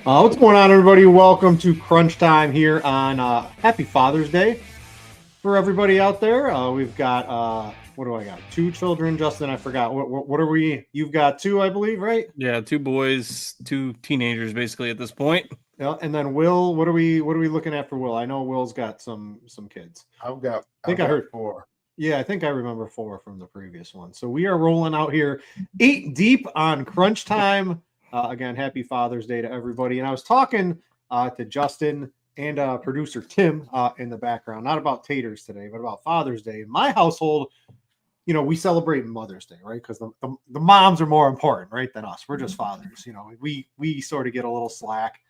What's going on, everybody? Welcome to Crunch Time here on Happy Father's Day for everybody out there. We've got, what do I got? Two children, Justin. I forgot. What are we? You've got two, I believe, right? Yeah, two boys, two teenagers, basically at this point. Yeah, and then Will. What are we looking at for Will? I know Will's got some kids. I heard 4. Yeah, I think I remember 4 from the previous one. So we are rolling out here 8 deep on Crunch Time. Again, happy Father's Day to everybody. And I was talking to Justin and producer Tim in the background, not about taters today, but about Father's Day. In my household, you know, we celebrate Mother's Day, right? Because the moms are more important, right, than us. We're just fathers. You know, we sort of get a little slack.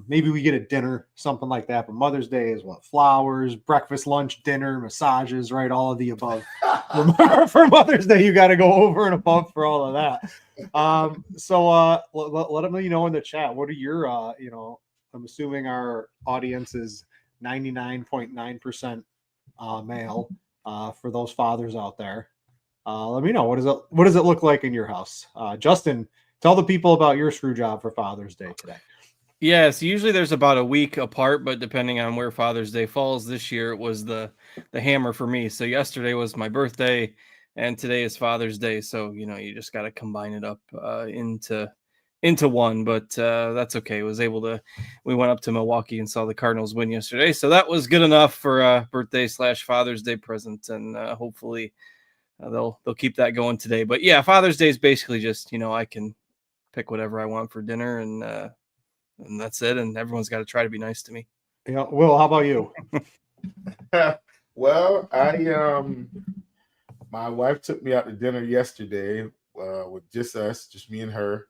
Maybe we get a dinner, something like that. But Mother's Day is what? Flowers, breakfast, lunch, dinner, massages, right? All of the above. For Mother's Day, you got to go over and above for all of that. So let me know in the chat. What are your, I'm assuming our audience is 99.9% male for those fathers out there. Let me know. What does it look like in your house? Justin, tell the people about your screw job for Father's Day today. Yes, usually there's about a week apart, but depending on where Father's Day falls this year, it was the hammer for me. So yesterday was my birthday, and today is Father's Day. So you just got to combine it up into one. But that's okay. We went up to Milwaukee and saw the Cardinals win yesterday, so that was good enough for a birthday / Father's Day present, and hopefully they'll keep that going today. But yeah, Father's Day is basically just I can pick whatever I want for dinner and that's it. And everyone's got to try to be nice to me. Yeah. Will, how about you? Well, my wife took me out to dinner yesterday with just me and her.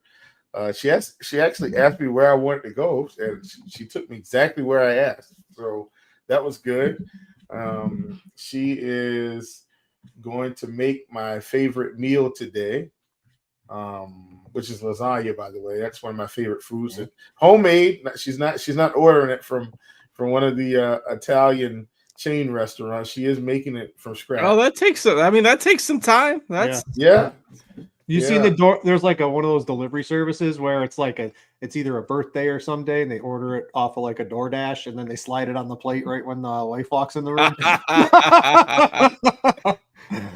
She actually asked me where I wanted to go, and she took me exactly where I asked. So that was good. She is going to make my favorite meal today. Which is lasagna, by the way. That's one of my favorite foods. And homemade. She's not ordering it from one of the Italian chain restaurants. She is making it from scratch. Oh, that takes some time. Yeah. You seen the door? There's like one of those delivery services where it's like it's either a birthday or someday, and they order it off of like a DoorDash, and then they slide it on the plate right when the wife walks in the room.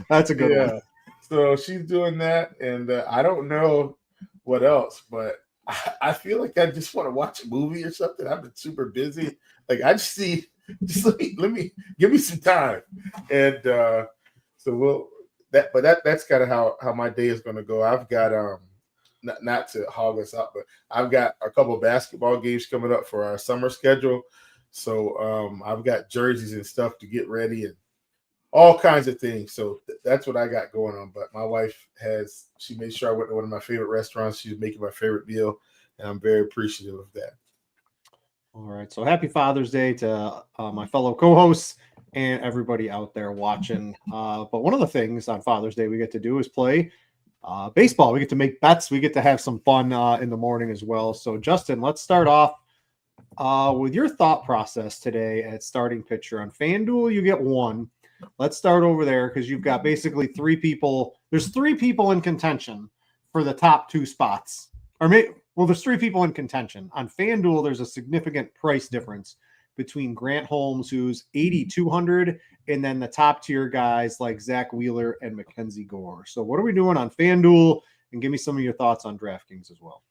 That's a good one. So she's doing that, and I don't know what else, but I feel like I just want to watch a movie or something. I've been super busy. Like I just let me give me some time, and so that's kind of how my day is going to go. I've got not to hog us up, but I've got a couple of basketball games coming up for our summer schedule. So I've got jerseys and stuff to get ready and all kinds of things. So that's what I got going on. But my wife she made sure I went to one of my favorite restaurants. She's making my favorite meal, and I'm very appreciative of that. All right. So happy Father's Day to my fellow co-hosts and everybody out there watching. But one of the things on Father's Day we get to do is play baseball. We get to make bets. We get to have some fun in the morning as well. So Justin, let's start off with your thought process today at starting pitcher. On FanDuel, you get 1. Let's start over there because you've got basically 3 people. There's 3 people in contention for the top 2 spots. There's 3 people in contention. On FanDuel, there's a significant price difference between Grant Holmes, who's 8,200, and then the top tier guys like Zach Wheeler and Mackenzie Gore. So what are we doing on FanDuel? And give me some of your thoughts on DraftKings as well.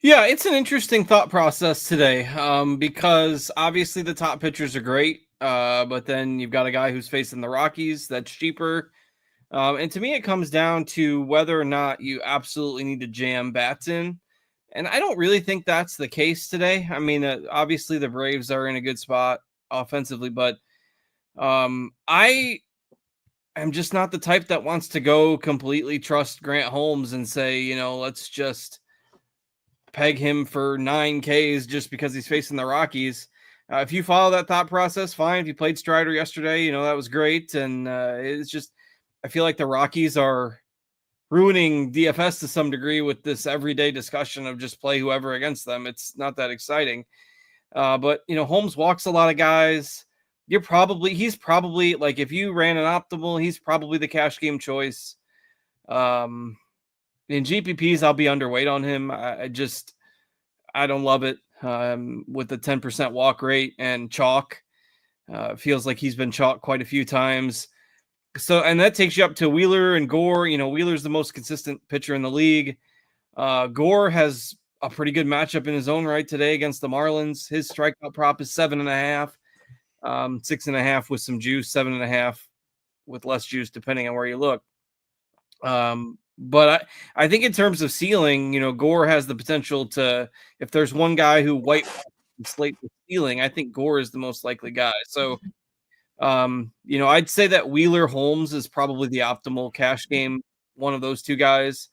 Yeah, it's an interesting thought process today because obviously the top pitchers are great. But then you've got a guy who's facing the Rockies that's cheaper. And to me, it comes down to whether or not you absolutely need to jam bats in. And I don't really think that's the case today. I mean, obviously the Braves are in a good spot offensively, but I am just not the type that wants to go completely trust Grant Holmes and say, let's just peg him for 9 Ks just because he's facing the Rockies. If you follow that thought process, fine. If you played Strider yesterday, that was great. And it's just, I feel like the Rockies are ruining DFS to some degree with this everyday discussion of just play whoever against them. It's not that exciting. But Holmes walks a lot of guys. He's probably like, if you ran an optimal, he's probably the cash game choice. In GPPs, I'll be underweight on him. I just, I don't love it with the 10% walk rate and chalk. It feels like he's been chalked quite a few times. So, and that takes you up to Wheeler and Gore. You know, Wheeler's the most consistent pitcher in the league. Gore has a pretty good matchup in his own right today against the Marlins. His strikeout prop is 7.5, 6.5 with some juice, 7.5 with less juice, depending on where you look. But I think in terms of ceiling, you know, Gore has the potential to, if there's one guy who white slate the ceiling, I think Gore is the most likely guy. So, you know, I'd say that Wheeler Holmes is probably the optimal cash game, one of those two guys.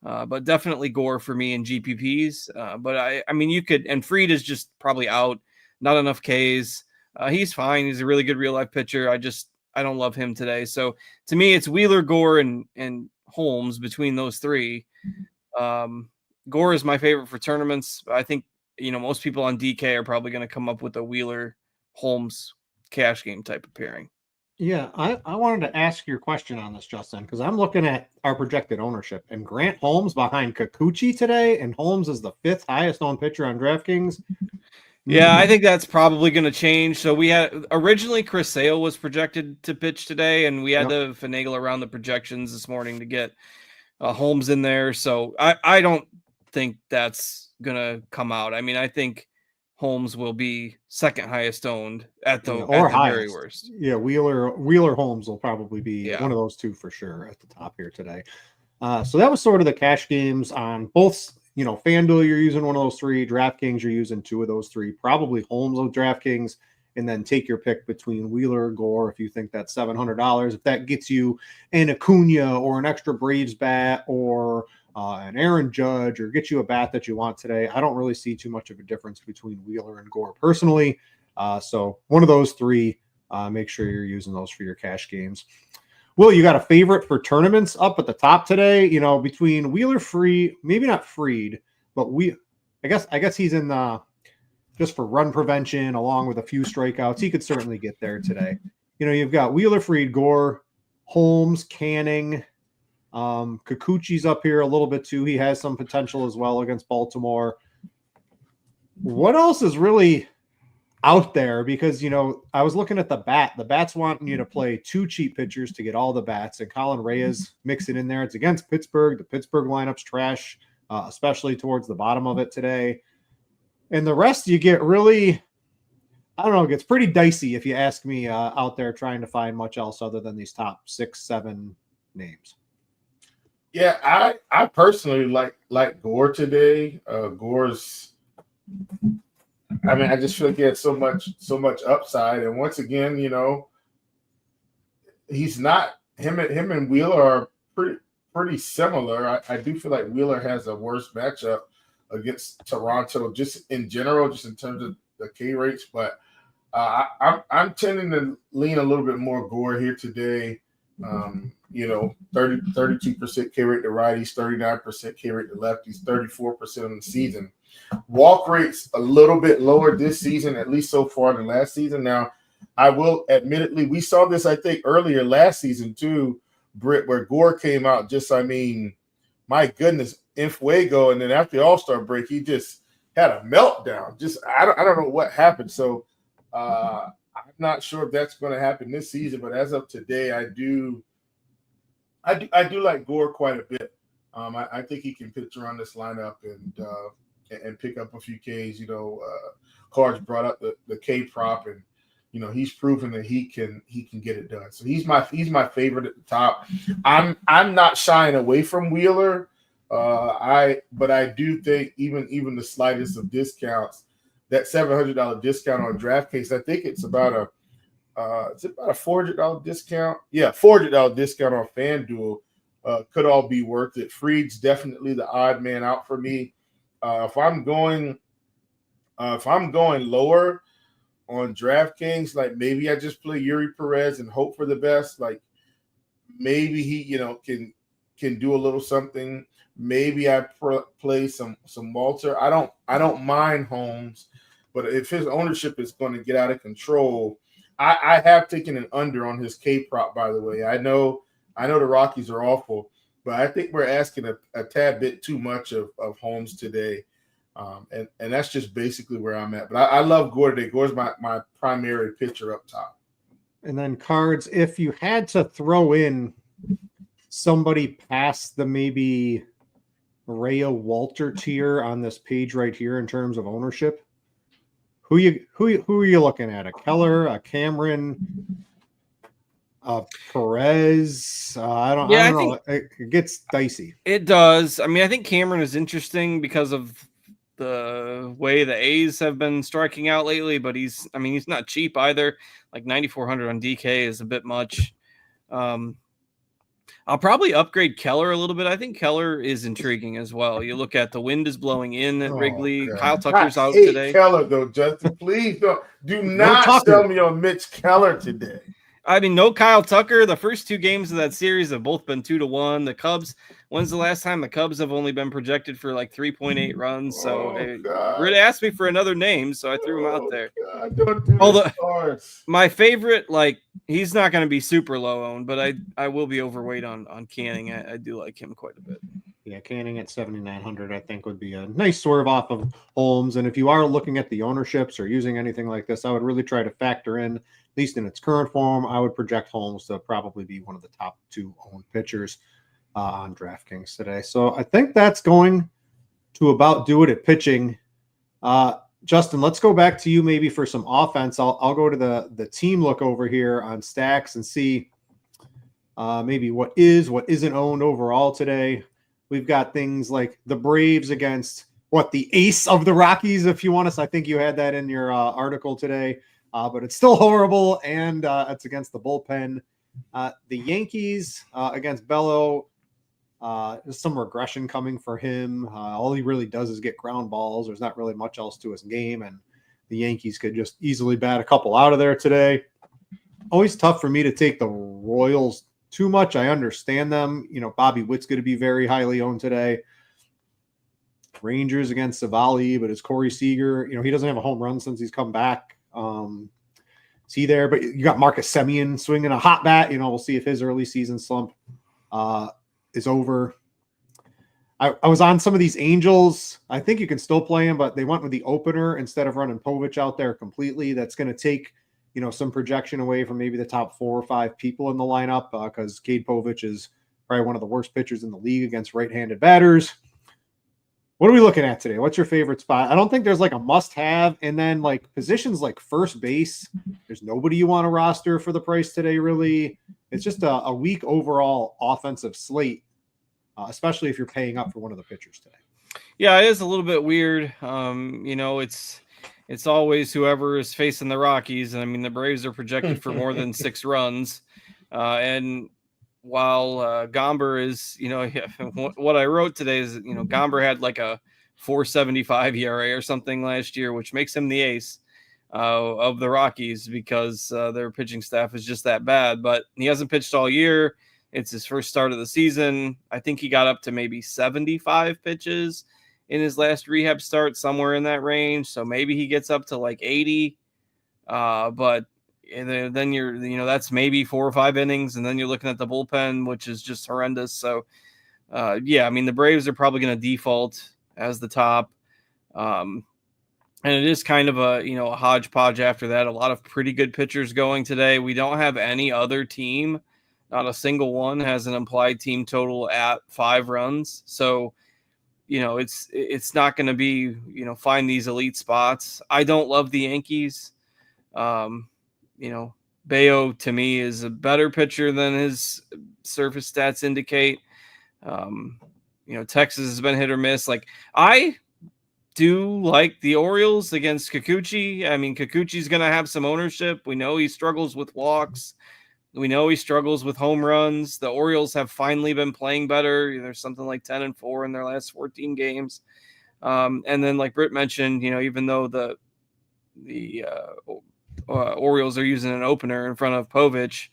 But definitely Gore for me in GPPs. But I mean, you could, and Fried is just probably out, not enough Ks. He's fine. He's a really good real life pitcher. I don't love him today. So to me, it's Wheeler, Gore, and Holmes between those three. Gore is my favorite for tournaments. I think, you know, most people on DK are probably going to come up with a Wheeler Holmes cash game type of pairing. Yeah, I wanted to ask your question on this, Justin, because I'm looking at our projected ownership, and Grant Holmes behind Kikuchi today, and Holmes is the 5th highest owned pitcher on DraftKings. Yeah, I think that's probably going to change. So we had originally Chris Sale was projected to pitch today, and we had to finagle around the projections this morning to get Holmes in there. So I don't think that's going to come out. I mean, I think Holmes will be 2nd highest owned at the very worst. Yeah, Wheeler Holmes will probably be one of those two for sure at the top here today. So that was sort of the cash games on both. You know, FanDuel, you're using one of those three. DraftKings, you're using 2 of those 3. Probably Holmes with DraftKings, and then take your pick between Wheeler or Gore if you think that's $700. If that gets you an Acuna or an extra Braves bat or an Aaron Judge, or get you a bat that you want today, I don't really see too much of a difference between Wheeler and Gore personally. So one of those 3, make sure you're using those for your cash games. Will, you got a favorite for tournaments up at the top today? You know, between Wheeler, Fried, maybe not Fried, but I guess he's in the just for run prevention along with a few strikeouts. He could certainly get there today. You know, you've got Wheeler, Fried, Gore, Holmes, Canning. Kikuchi's up here a little bit too. He has some potential as well against Baltimore. What else is really out there? Because, you know, I was looking at the bat's wanting you to play 2 cheap pitchers to get all the bats, and Colin Reyes mix it in there. It's against Pittsburgh. The Pittsburgh lineup's trash, especially towards the bottom of it today. And the rest you get really, I don't know, it gets pretty dicey if you ask me out there trying to find much else other than these top 6, 7 names. Yeah, I personally like Gore today. Gore's, I mean, I just feel like he had so much upside, and once again, you know, he's not him and Wheeler are pretty similar. I do feel like Wheeler has a worse matchup against Toronto, just in general, just in terms of the K rates. But I'm tending to lean a little bit more Gore here today. You know, 32% K rate to righties, 39% K rate to lefties, 34% on the season. Walk rates a little bit lower this season, at least so far than last season. Now, I will admittedly, we saw this, I think, earlier last season too, Britt, where Gore came out just, I mean, my goodness, in fuego, and then after the All-Star break, he just had a meltdown. Just I don't know what happened. So I'm not sure if that's going to happen this season, but as of today, I do like Gore quite a bit. I think he can pitch around this lineup and pick up a few Ks. You know, Cards brought up the K prop, and you know he's proven that he can get it done. So he's my favorite at the top. I'm not shying away from Wheeler. But I do think even the slightest of discounts, that $700 discount on DraftKings, I think it's about a $400 discount. Yeah, $400 discount on FanDuel could all be worth it. Fried's definitely the odd man out for me. If I'm going lower on DraftKings, like maybe I just play Yuri Perez and hope for the best. Like maybe he, you know, can do a little something. Maybe I play some Walter. I don't mind Holmes, but if his ownership is going to get out of control, I have taken an under on his K prop. By the way, I know the Rockies are awful, but I think we're asking a tad bit too much of Holmes today. And that's just basically where I'm at. But I love Gore today. Gore's my primary pitcher up top. And then cards, if you had to throw in somebody past the maybe Rhea Walter tier on this page right here in terms of ownership, who are you looking at? A Keller, a Cameron, a Perez? I don't know. It gets dicey. It does. I mean, I think Cameron is interesting because of the way the A's have been striking out lately, but he's not cheap either. Like 9,400 on DK is a bit much. I'll probably upgrade Keller a little bit. I think Keller is intriguing as well. You look at the wind is blowing in at Wrigley. God. Kyle Tucker's out hate today. Keller though, Justin. Please do not sell me on Mitch Keller today. I mean, no Kyle Tucker. The first two games of that series have both been 2-1. The Cubs, when's the last time the Cubs have only been projected for like 3.8 runs? So Britt asked me for another name, so I threw him out there. God, don't do my favorite, like, he's not going to be super low owned, but I will be overweight on Canning. I do like him quite a bit. Yeah, Canning at 7,900, I think, would be a nice swerve off of Holmes. And if you are looking at the ownerships or using anything like this, I would really try to factor in, at least in its current form, I would project Holmes to probably be one of the top 2 owned pitchers on DraftKings today. So I think that's going to about do it at pitching. Justin, let's go back to you maybe for some offense. I'll go to the team look over here on stacks and see maybe what isn't owned overall today. We've got things like the Braves against the ace of the Rockies, if you want us. I think you had that in your article today, but it's still horrible, and it's against the bullpen. The Yankees against Bello. There's some regression coming for him. All he really does is get ground balls. There's not really much else to his game, and the Yankees could just easily bat a couple out of there today. Always tough for me to take the Royals too much. I understand them. Bobby Witt's going to be very highly owned today. Rangers against Savali, but it's Corey Seager. He doesn't have a home run since he's come back. Is he there? But you got Marcus Semien swinging a hot bat. We'll see if his early season slump is over. I was on some of these Angels. I think you can still play them, but they went with the opener instead of running Povich out there completely. That's going to take some projection away from maybe the top 4 or 5 people in the lineup because Cade Povich is probably one of the worst pitchers in the league against right-handed batters. What are we looking at today? What's your favorite spot? I don't think there's like a must-have, and then like positions like first base, there's nobody you want to roster for the price today, really. It's just a weak overall offensive slate, especially if you're paying up for one of the pitchers today. Yeah, it is a little bit weird. It's always whoever is facing the Rockies. And I mean, the Braves are projected for more than 6 runs. And while Gomber is, what I wrote today is, Gomber had like a 4.75 ERA or something last year, which makes him the ace of the Rockies because their pitching staff is just that bad. But he hasn't pitched all year. It's his first start of the season. I think he got up to maybe 75 pitches in his last rehab start, somewhere in that range. So maybe he gets up to like 80. But then you're, that's maybe 4 or 5 innings. And then you're looking at the bullpen, which is just horrendous. So, the Braves are probably going to default as the top. And it is kind of a hodgepodge after that. A lot of pretty good pitchers going today. We don't have any other team. Not a single one has an implied team total at 5 runs. So, it's not going to be, find these elite spots. I don't love the Yankees. Bayo to me is a better pitcher than his surface stats indicate. Texas has been hit or miss. Like, I do like the Orioles against Kikuchi. I mean, Kikuchi's going to have some ownership. We know he struggles with walks. We know he struggles with home runs. The Orioles have finally been playing better. There's something like 10-4 in their last 14 games. And then, like Britt mentioned, even though the Orioles are using an opener in front of Povich,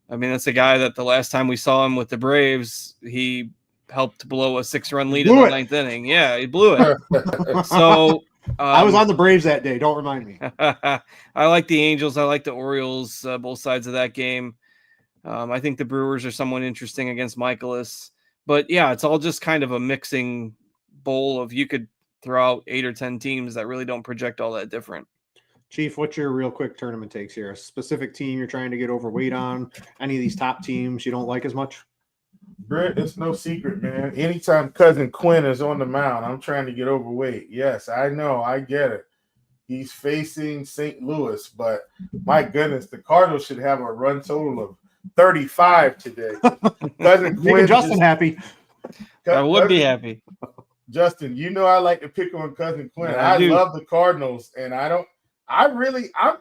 I mean, that's a guy that the last time we saw him with the Braves, he helped blow a 6-run lead in the 9th inning. Yeah, he blew it. So I was on the Braves that day. Don't remind me. I like the Angels. I like the Orioles, both sides of that game. I think the Brewers are somewhat interesting against Michaelis. But, yeah, it's all just kind of a mixing bowl of you could throughout 8 or 10 teams that really don't project all that different. Chief, what's your real quick tournament takes here? A specific team you're trying to get overweight on? Any of these top teams you don't like as much? Britt, it's no secret, man. Anytime Cousin Quinn is on the mound, I'm trying to get overweight. Yes, I know. I get it. He's facing St. Louis, but my goodness, the Cardinals should have a run total of 35 today. Cousin Quinn, making Justin happy. I would be happy. Justin, you know I like to pick on Cousin Quinn. Yeah, I love the Cardinals, and I'm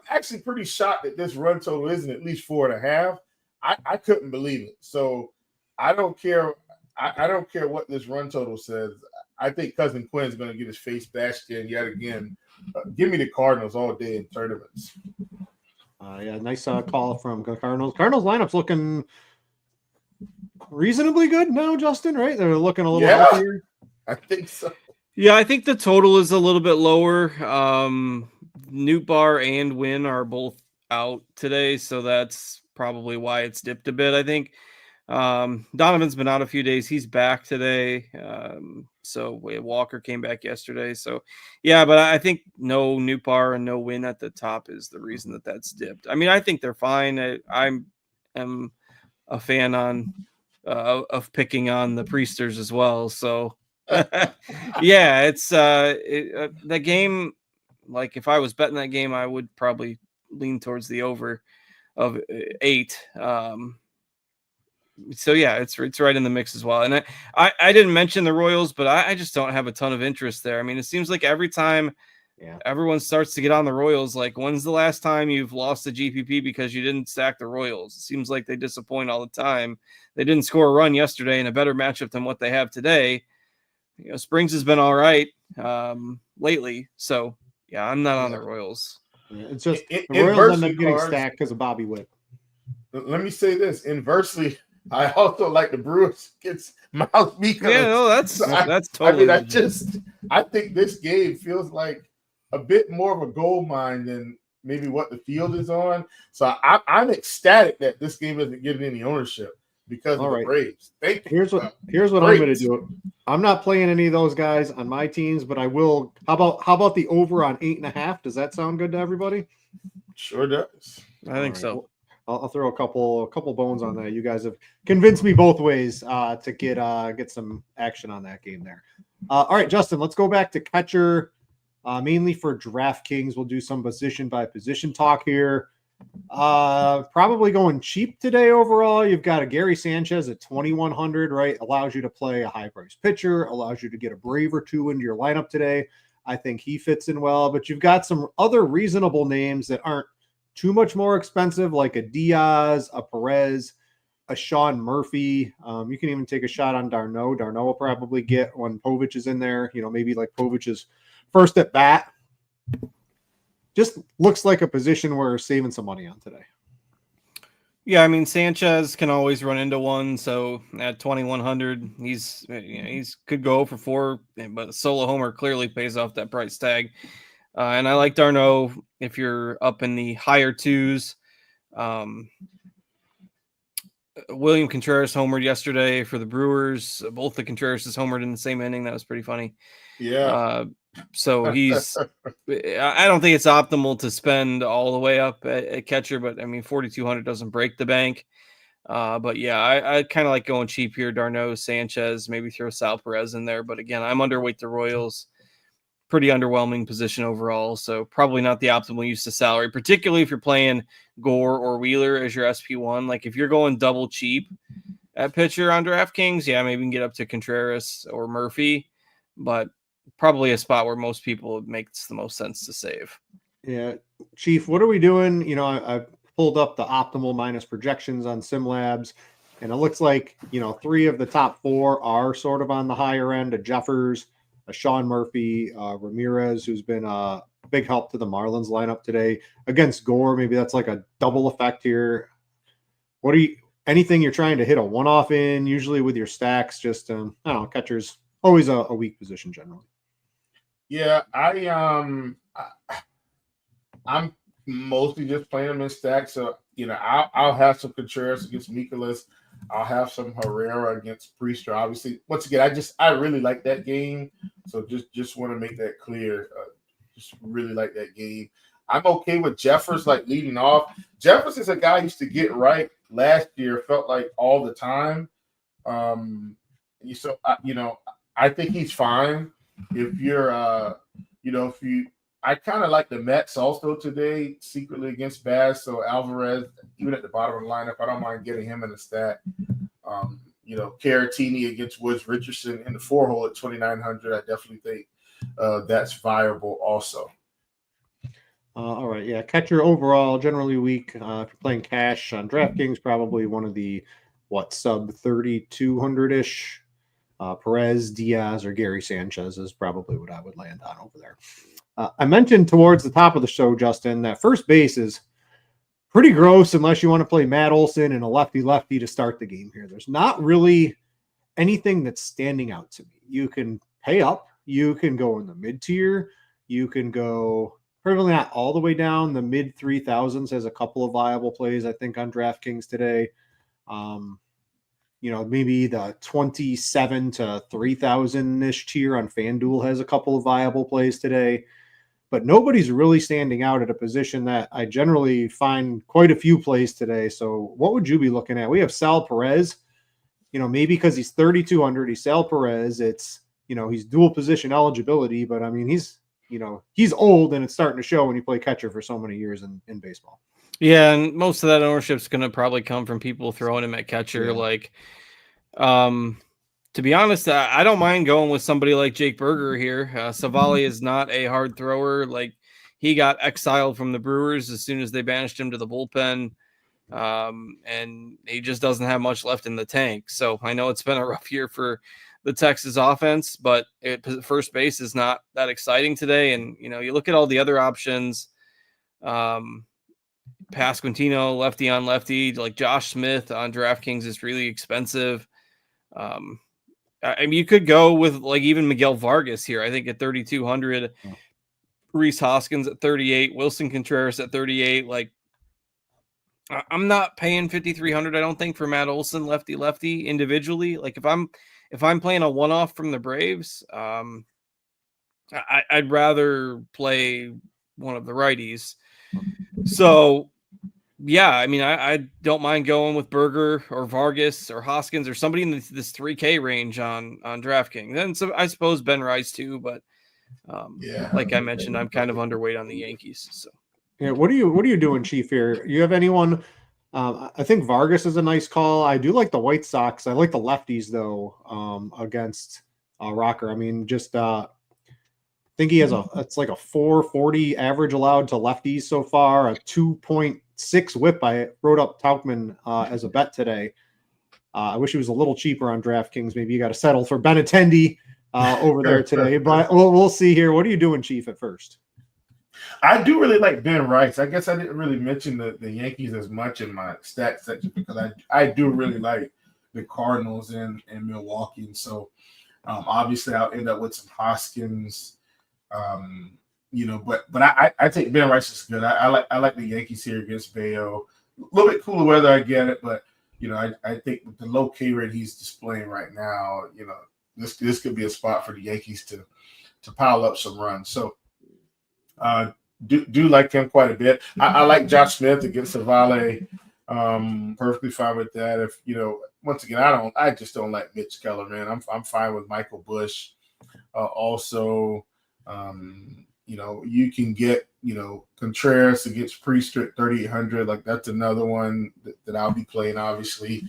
actually pretty shocked that this run total isn't at least 4.5. I couldn't believe it. So I don't care. I don't care what this run total says. I think Cousin Quinn is going to get his face bashed in yet again. Give me the Cardinals all day in tournaments. Yeah, nice call from Cardinals. Cardinals lineup's looking reasonably good now, Justin, right? They're looking a little healthier. I think so. Yeah, I think the total is a little bit lower. Newtbar and Wynn are both out today, so that's probably why it's dipped a bit, I think. Donovan's been out a few days. He's back today. So Walker came back yesterday. So yeah, but I think no Newtbar and no Win at the top is the reason that that's dipped. I mean, I think they're fine. I am a fan of picking on the Priesters as well. So yeah, it's the game. Like if I was betting that game, I would probably lean towards the over of 8. So yeah, it's right in the mix as well. And I didn't mention the Royals, but I just don't have a ton of interest there. I mean, it seems like every time everyone starts to get on the Royals, like when's the last time you've lost a GPP because you didn't stack the Royals? It seems like they disappoint all the time. They didn't score a run yesterday in a better matchup than what they have today. You know, Springs has been all right lately. So yeah, I'm not on the Royals. Yeah, it's just the Royals end up getting stacked because of Bobby Witt. Let me say this inversely. I also like the Brewers against Miles Mikolas. Yeah, no, that's totally. I mean, I think this game feels like a bit more of a gold mine than maybe what the field is on. So I'm ecstatic that this game isn't getting any ownership because of the Braves. Thank you. Here's what I'm going to do. I'm not playing any of those guys on my teams, but I will. How about the over on 8.5? Does that sound good to everybody? Sure does. I think so. I'll throw a couple bones on that. You guys have convinced me both ways to get some action on that game there. All right, Justin, let's go back to catcher, mainly for DraftKings. We'll do some position by position talk here. Probably going cheap today overall. You've got a Gary Sanchez at 2,100, right? Allows you to play a high price pitcher, allows you to get a Brave or two into your lineup today. I think he fits in well, but you've got some other reasonable names that aren't too much more expensive, like a Diaz, a Perez, a Sean Murphy. You can even take a shot on Darno. Darno will probably get when Povich is in there, maybe like Povich's first at bat. Just looks like a position we're saving some money on today. Yeah, I mean, Sanchez can always run into one. So at 2,100, he's could go for 4, but a solo homer clearly pays off that price tag. And I like Darno if you're up in the higher 2s. William Contreras homered yesterday for the Brewers. Both the Contreras homered in the same inning. That was pretty funny. Yeah. So he's I don't think it's optimal to spend all the way up at catcher, but I mean, 4,200 doesn't break the bank. But yeah, I kind of like going cheap here. Darno, Sanchez, maybe throw Sal Perez in there. But again, I'm underweight the Royals. Pretty underwhelming position overall, so probably not the optimal use of salary, particularly if you're playing Gore or Wheeler as your SP1. Like if you're going double cheap at pitcher on DraftKings, yeah, maybe you can get up to Contreras or Murphy, but probably a spot where most people it makes the most sense to save. Yeah, Chief, what are we doing? I pulled up the optimal minus projections on SimLabs, and it looks like 3 of the top 4 are sort of on the higher end. A Jeffers, a Sean Murphy, Ramirez, who's been a big help to the Marlins lineup today against Gore. Maybe that's like a double effect here. Anything you're trying to hit a one-off in, usually with your stacks, just, I don't know, catcher's always a weak position generally. Yeah, I'm mostly just playing them in stacks. So, I'll have some Contreras against Mikolas. I'll have some Herrera against Priester. Obviously, once again, I really like that game. So just want to make that clear. Just really like that game. I'm okay with Jeffers like leading off. Jeffers is a guy I used to get right last year. Felt like all the time. I think he's fine. If you're, I kind of like the Mets also today, secretly against Bass. So Alvarez, even at the bottom of the lineup, I don't mind getting him in the stack. Caratini against Woods Richardson in the 4-hole at 2,900. I definitely think that's viable also. All right, yeah, catcher overall generally weak. If you're playing cash on DraftKings, probably one of the sub 3,200-ish. Perez, Diaz, or Gary Sanchez is probably what I would land on over there. I mentioned towards the top of the show, Justin, that first base is pretty gross unless you want to play Matt Olson and a lefty-lefty to start the game here. There's not really anything that's standing out to me. You can pay up. You can go in the mid-tier. You can go probably not all the way down. The mid-3,000s has a couple of viable plays, I think, on DraftKings today. Maybe the 27 to 3,000-ish tier on FanDuel has a couple of viable plays today. But nobody's really standing out at a position that I generally find quite a few plays today. So what would you be looking at? We have Sal Perez, maybe because he's 3,200, he's Sal Perez. It's, he's dual position eligibility, but I mean, he's old and it's starting to show when you play catcher for so many years in baseball. Yeah, and most of that ownership is going to probably come from people throwing him at catcher. Yeah. To be honest, I don't mind going with somebody like Jake Berger here. Savali is not a hard thrower. Like, he got exiled from the Brewers as soon as they banished him to the bullpen, and he just doesn't have much left in the tank. So I know it's been a rough year for the Texas offense, but first base is not that exciting today. And, you look at all the other options, Pasquantino, lefty on lefty, like Josh Smith on DraftKings is really expensive. You could go with like even Miguel Vargas here. I think at 3,200, Rhys Hoskins at 38, Wilson Contreras at 38. Like, I'm not paying 5,300. I don't think for Matt Olson lefty individually. Like, if I'm playing a one-off from the Braves, I'd rather play one of the righties. So, yeah, I don't mind going with Berger or Vargas or Hoskins or somebody in this 3K range on DraftKings. Then I suppose Ben Rice too, but like I mentioned, I'm kind of underweight on the Yankees. So yeah, what are you doing, Chief? Here, you have anyone? I think Vargas is a nice call. I do like the White Sox. I like the lefties though against Rocker. I mean, just I think he has it's like a 440 average allowed to lefties so far, a 2.6 whip. I wrote up Tauchman as a bet today. I wish he was a little cheaper on DraftKings. Maybe you got to settle for Benintendi over there today, but we'll see here. What are you doing, Chief, at first? I do really like Ben Rice. I guess I didn't really mention the Yankees as much in my stat section because I do really like the Cardinals and Milwaukee. And so obviously I'll end up with some Hoskins. But I think Ben Rice is good. I like the Yankees here against Bayo. A little bit cooler weather, I get it, but I think with the low K rate he's displaying right now, this could be a spot for the Yankees to pile up some runs. So do like him quite a bit. I like Josh Smith against Savale. Perfectly fine with that. If once again, I just don't like Mitch Keller, man. I'm fine with Michael Bush. Also, you can get Contreras against Priester at 3,800. Like, that's another one that I'll be playing. Obviously,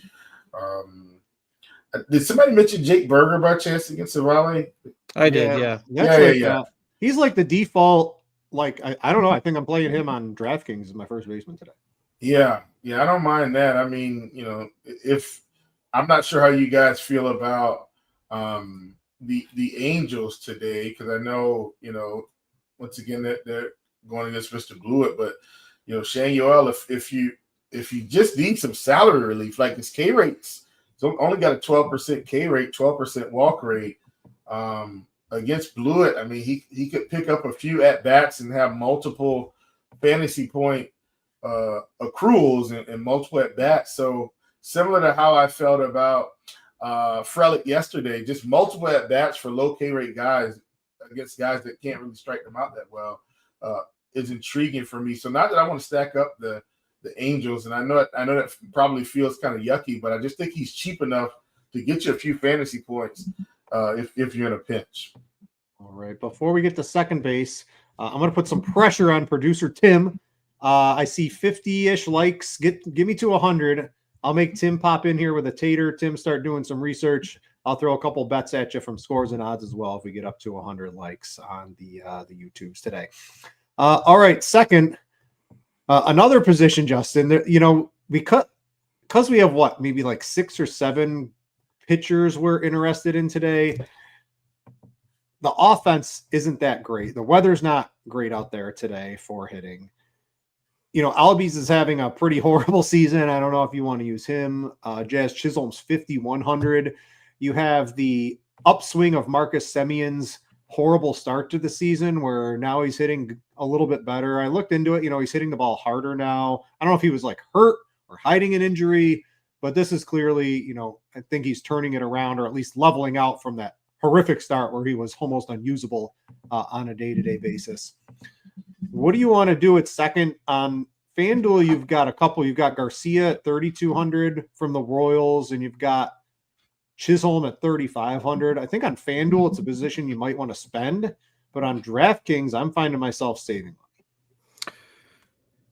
did somebody mention Jake Berger by chance against Savale? I did, yeah. Yeah. He's like the default. Like, I don't know. I think I'm playing him on DraftKings as my first baseman today. Yeah, I don't mind that. I mean, if I'm not sure how you guys feel about the Angels today, because I know, once again that they're going against Mr. Blewett, but Shane Yoel, if you just need some salary relief, like his K rates, so only got a 12% K rate, 12% walk rate. Against Blewett, I mean, he could pick up a few at bats and have multiple fantasy point accruals and multiple at bats. So similar to how I felt about Frelick yesterday, just multiple at bats for low K rate guys against guys that can't really strike them out that well is intriguing for me. So not that I want to stack up the Angels, and I know that probably feels kind of yucky, but I just think he's cheap enough to get you a few fantasy points if you're in a pinch. All right. Before we get to second base, I'm going to put some pressure on producer Tim. I see 50-ish likes. Give me to 100. I'll make Tim pop in here with a tater. Tim, start doing some research. I'll throw a couple bets at you from Scores and Odds as well if we get up to 100 likes on the YouTubes today. All right. Second, another position, Justin. Because we have maybe like 6 or 7 pitchers we're interested in today. The offense isn't that great. The weather's not great out there today for hitting. Albies is having a pretty horrible season. I don't know if you want to use him. Jazz Chisholm's 5,100. You have the upswing of Marcus Semion's horrible start to the season where now he's hitting a little bit better. I looked into it. He's hitting the ball harder now. I don't know if he was like hurt or hiding an injury, but this is clearly, I think he's turning it around or at least leveling out from that horrific start where he was almost unusable on a day-to-day basis. What do you want to do at second? On FanDuel, you've got a couple. You've got Garcia at 3,200 from the Royals, and you've got Chisholm at 3,500. I think on FanDuel, it's a position you might want to spend, but on DraftKings, I'm finding myself saving money.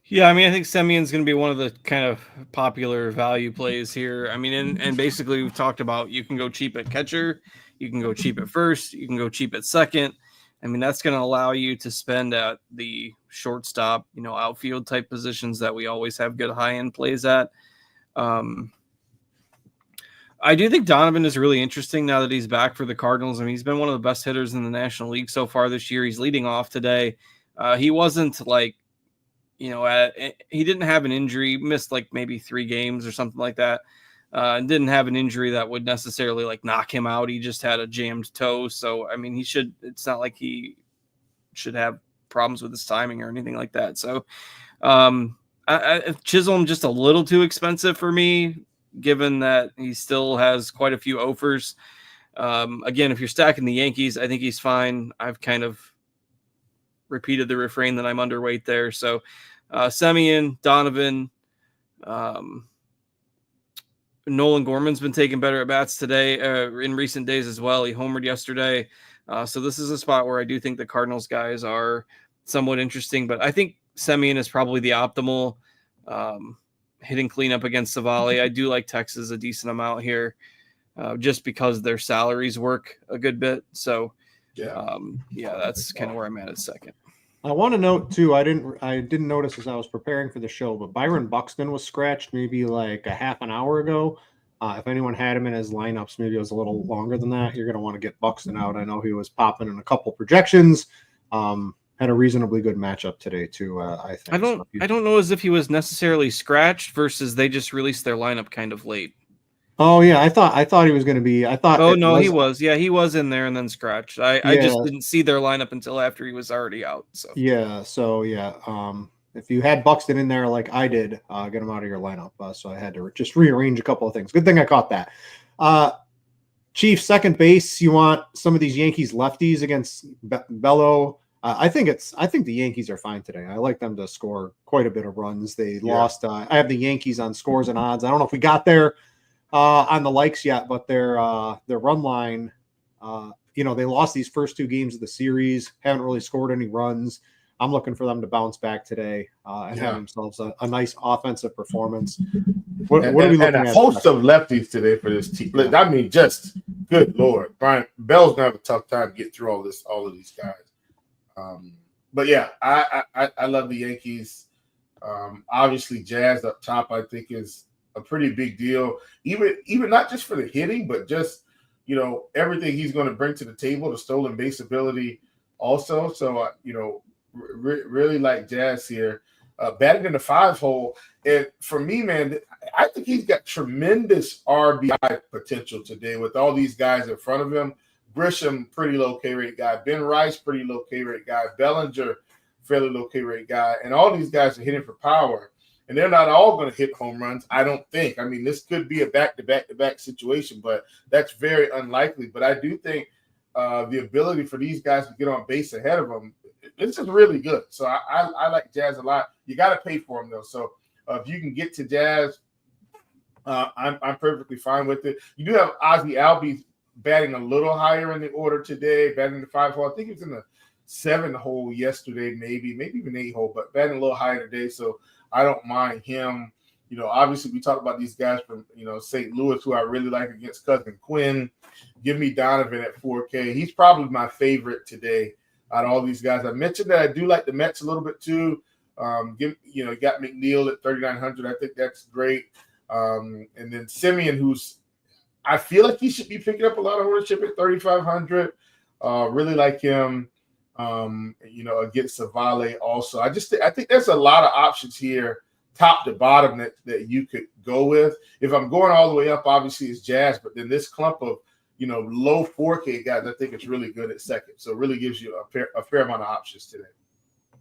Yeah, I think Semion's going to be one of the kind of popular value plays here. And basically we've talked about you can go cheap at catcher, you can go cheap at first, you can go cheap at second. That's going to allow you to spend at the shortstop, outfield type positions that we always have good high-end plays at. I do think Donovan is really interesting now that he's back for the Cardinals. He's been one of the best hitters in the National League so far this year. He's leading off today. He wasn't he didn't have an injury, missed maybe 3 games or something like that. And didn't have an injury that would necessarily knock him out. He just had a jammed toe. So, it's not like he should have problems with his timing or anything like that. So, Chisholm just a little too expensive for me, given that he still has quite a few offers. Again, if you're stacking the Yankees, I think he's fine. I've kind of repeated the refrain that I'm underweight there. So, Semien, Donovan, Nolan Gorman's been taking better at bats today, in recent days as well. He homered yesterday. So this is a spot where I do think the Cardinals guys are somewhat interesting, but I think Semien is probably the optimal hitting cleanup against Savali. I do like Texas a decent amount here, just because their salaries work a good bit. So that's kind of where I'm at second. I want to note too, I didn't notice as I was preparing for the show, but Byron Buxton was scratched maybe like a half an hour ago. If anyone had him in his lineups, maybe it was a little longer than that. You're going to want to get Buxton out. I know he was popping in a couple projections. Had a reasonably good matchup today too. I think. I don't know as if he was necessarily scratched versus they just released their lineup kind of late. Oh yeah, I thought he was going to be. Oh no, he was. Yeah, he was in there and then scratched. I just didn't see their lineup until after he was already out. So if you had Buxton in there like I did, get him out of your lineup. So I had to just rearrange a couple of things. Good thing I caught that. Chief, second base. You want some of these Yankees lefties against Bello. I think the Yankees are fine today. I like them to score quite a bit of runs. They lost. I have the Yankees on Scores and Odds. I don't know if we got there on the likes yet, but their run line, they lost these first 2 games of the series, haven't really scored any runs. I'm looking for them to bounce back today and have themselves a nice offensive performance. What are we looking at? A host of lefties today for this team. Just good Lord. Brian Bell's gonna have a tough time getting through all of these guys. But yeah, I love the Yankees. Obviously, Jazz up top, I think, is a pretty big deal. Even not just for the hitting, but just everything he's going to bring to the table, the stolen base ability, also. So really like Jazz here. Batting in the 5 hole, and for me, man, I think he's got tremendous RBI potential today with all these guys in front of him. Grisham, pretty low K rate guy. Ben Rice, pretty low K rate guy. Bellinger, fairly low K rate guy. And all these guys are hitting for power. And they're not all going to hit home runs, I don't think. I mean, this could be a back-to-back-to-back situation, but that's very unlikely. But I do think the ability for these guys to get on base ahead of them, this is really good. So I like Jazz a lot. You got to pay for them, though. So if you can get to Jazz, I'm perfectly fine with it. You do have Ozzie Albies batting a little higher in the order today, batting the 5 hole. I think he was in the 7 hole yesterday, maybe even 8 hole, but batting a little higher today. So I don't mind him. You know, obviously we talk about these guys from, you know, St. Louis who I really like against Cousin Quinn. Give me Donovan at 4K. He's probably my favorite today out of all these guys. I mentioned that I do like the Mets a little bit too. Got McNeil at 3,900. I think that's great. And then Simeon, who's I feel like he should be picking up a lot of ownership at 3,500. Really like him. Against Savale also. I think there's a lot of options here, top to bottom, that you could go with. If I'm going all the way up, obviously it's Jazz, but then this clump of, low 4K guys, I think it's really good at second. So it really gives you a fair amount of options today.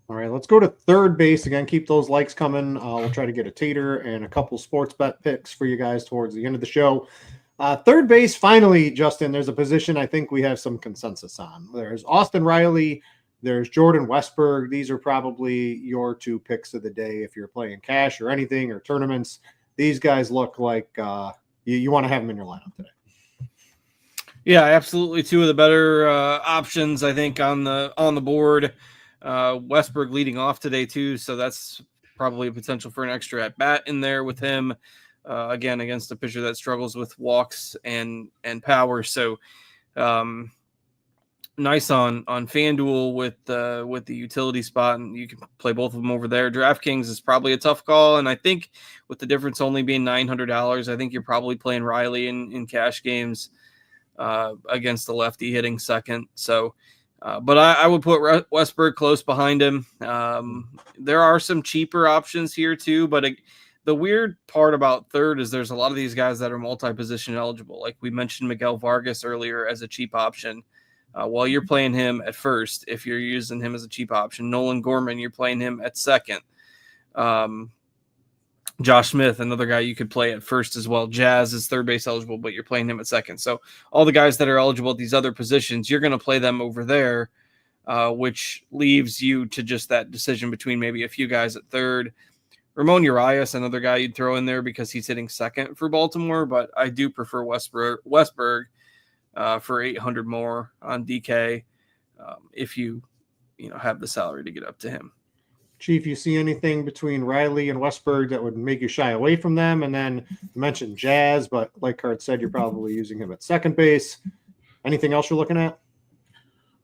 All right, let's go to third base again. Keep those likes coming. We'll try to get a tater and a couple sports bet picks for you guys towards the end of the show. Third base, finally, Justin, there's a position I think we have some consensus on. There's Austin Riley, there's Jordan Westberg. These are probably your 2 picks of the day if you're playing cash or anything or tournaments. These guys look like you want to have them in your lineup today. Yeah, absolutely. 2 of the better options, I think, on the board. Westberg leading off today too, so that's probably a potential for an extra at bat in there with him. Again, against a pitcher that struggles with walks and power. So nice on FanDuel with the utility spot, and you can play both of them over there. DraftKings is probably a tough call, and I think with the difference only being $900, I think you're probably playing Riley in cash games against the lefty hitting second. So but I would put Westberg close behind him. There are some cheaper options here too, but the weird part about third is there's a lot of these guys that are multi-position eligible. Like we mentioned Miguel Vargas earlier as a cheap option. While you're playing him at first, if you're using him as a cheap option. Nolan Gorman, you're playing him at second. Josh Smith, another guy you could play at first as well. Jazz is third base eligible, but you're playing him at second. So all the guys that are eligible at these other positions, you're going to play them over there, which leaves you to just that decision between maybe a few guys at third. Ramon Urias, another guy you'd throw in there because he's hitting second for Baltimore, but I do prefer Westberg for 800 more on DK if you have the salary to get up to him. Chief, you see anything between Riley and Westberg that would make you shy away from them? And then you mentioned Jazz, but like Cart said, you're probably using him at second base. Anything else you're looking at?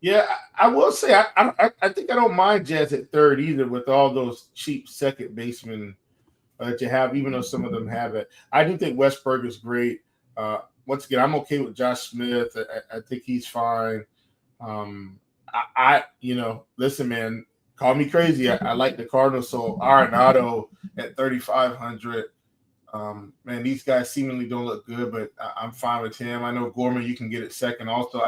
Yeah, I will say I think I don't mind Jazz at third either with all those cheap second basemen that you have, even though some of them have it. I do think Westberg is great. Once again, I'm okay with Josh Smith. I think he's fine. Listen, man, call me crazy. I like the Cardinals. So Arenado at 3,500. Man, these guys seemingly don't look good, but I'm fine with him. I know Gorman you can get at second also.